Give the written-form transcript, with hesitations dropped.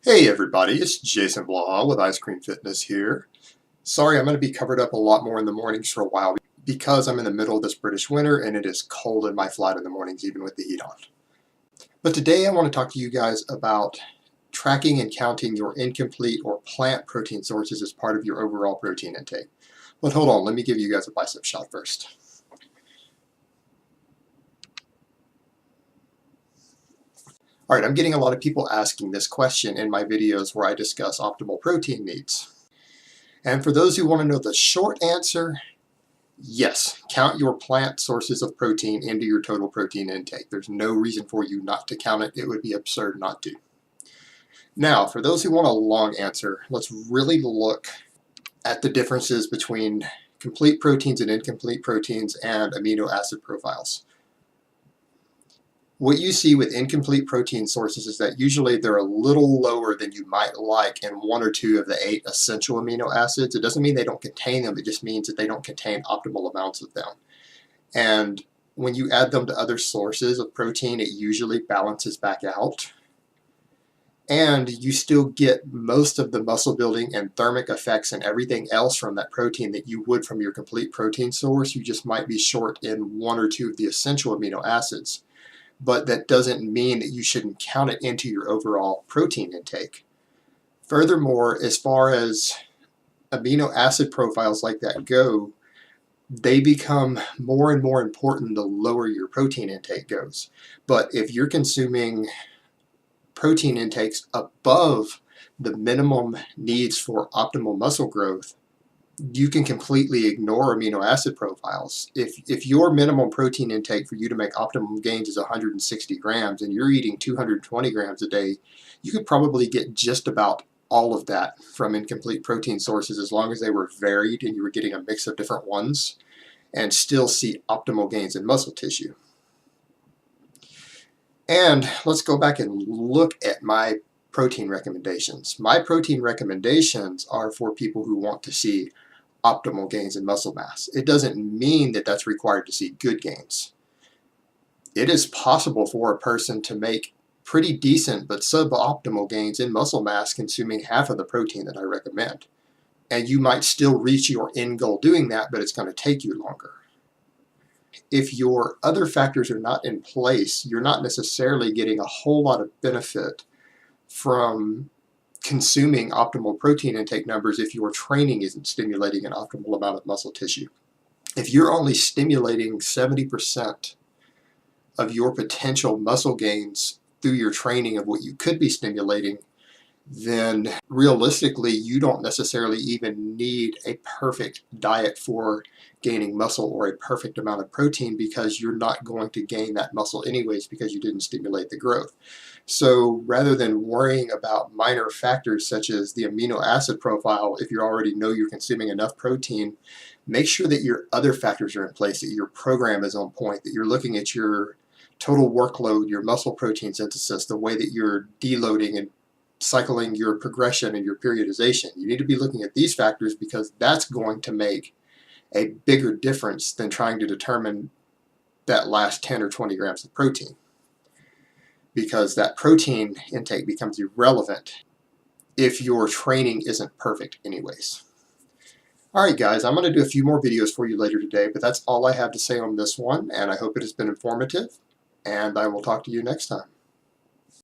Hey everybody, it's Jason Blaha with Ice Cream Fitness here. Sorry, I'm going to be covered up a lot more in the mornings for a while because I'm in the middle of this British winter and it is cold in my flat in the mornings even with the heat on. But today I want to talk to you guys about tracking and counting your incomplete or plant protein sources as part of your overall protein intake. But hold on, let me give you guys a bicep shot first. Alright, I'm getting a lot of people asking this question in my videos where I discuss optimal protein needs. And for those who want to know the short answer, yes, count your plant sources of protein into your total protein intake. There's no reason for you not to count it. It would be absurd not to. Now, for those who want a long answer, let's really look at the differences between complete proteins and incomplete proteins and amino acid profiles. What you see with incomplete protein sources is that usually they're a little lower than you might like in one or two of the 8 essential amino acids. It doesn't mean they don't contain them, it just means that they don't contain optimal amounts of them. And when you add them to other sources of protein, it usually balances back out. And you still get most of the muscle building and thermic effects and everything else from that protein that you would from your complete protein source. You just might be short in one or two of the essential amino acids. But that doesn't mean that you shouldn't count it into your overall protein intake. Furthermore, as far as amino acid profiles like that go, they become more and more important the lower your protein intake goes. But if you're consuming protein intakes above the minimum needs for optimal muscle growth, you can completely ignore amino acid profiles. If your minimum protein intake for you to make optimum gains is 160 grams and you're eating 220 grams a day, you could probably get just about all of that from incomplete protein sources as long as they were varied and you were getting a mix of different ones and still see optimal gains in muscle tissue. And let's go back and look at my protein recommendations. My protein recommendations are for people who want to see optimal gains in muscle mass. It doesn't mean that that's required to see good gains. It is possible for a person to make pretty decent but suboptimal gains in muscle mass consuming half of the protein that I recommend. And you might still reach your end goal doing that, but it's going to take you longer. If your other factors are not in place, you're not necessarily getting a whole lot of benefit from consuming optimal protein intake numbers if your training isn't stimulating an optimal amount of muscle tissue. If you're only stimulating 70% of your potential muscle gains through your training of what you could be stimulating, then realistically you don't necessarily even need a perfect diet for gaining muscle or a perfect amount of protein because you're not going to gain that muscle anyways because you didn't stimulate the growth. So rather than worrying about minor factors such as the amino acid profile, if you already know you're consuming enough protein, make sure that your other factors are in place, that your program is on point, that you're looking at your total workload, your muscle protein synthesis, the way that you're deloading and cycling your progression and your periodization. You need to be looking at these factors because that's going to make a bigger difference than trying to determine that last 10 or 20 grams of protein, because that protein intake becomes irrelevant if your training isn't perfect anyways. Alright guys, I'm going to do a few more videos for you later today, but that's all I have to say on this one, and I hope it has been informative, and I will talk to you next time.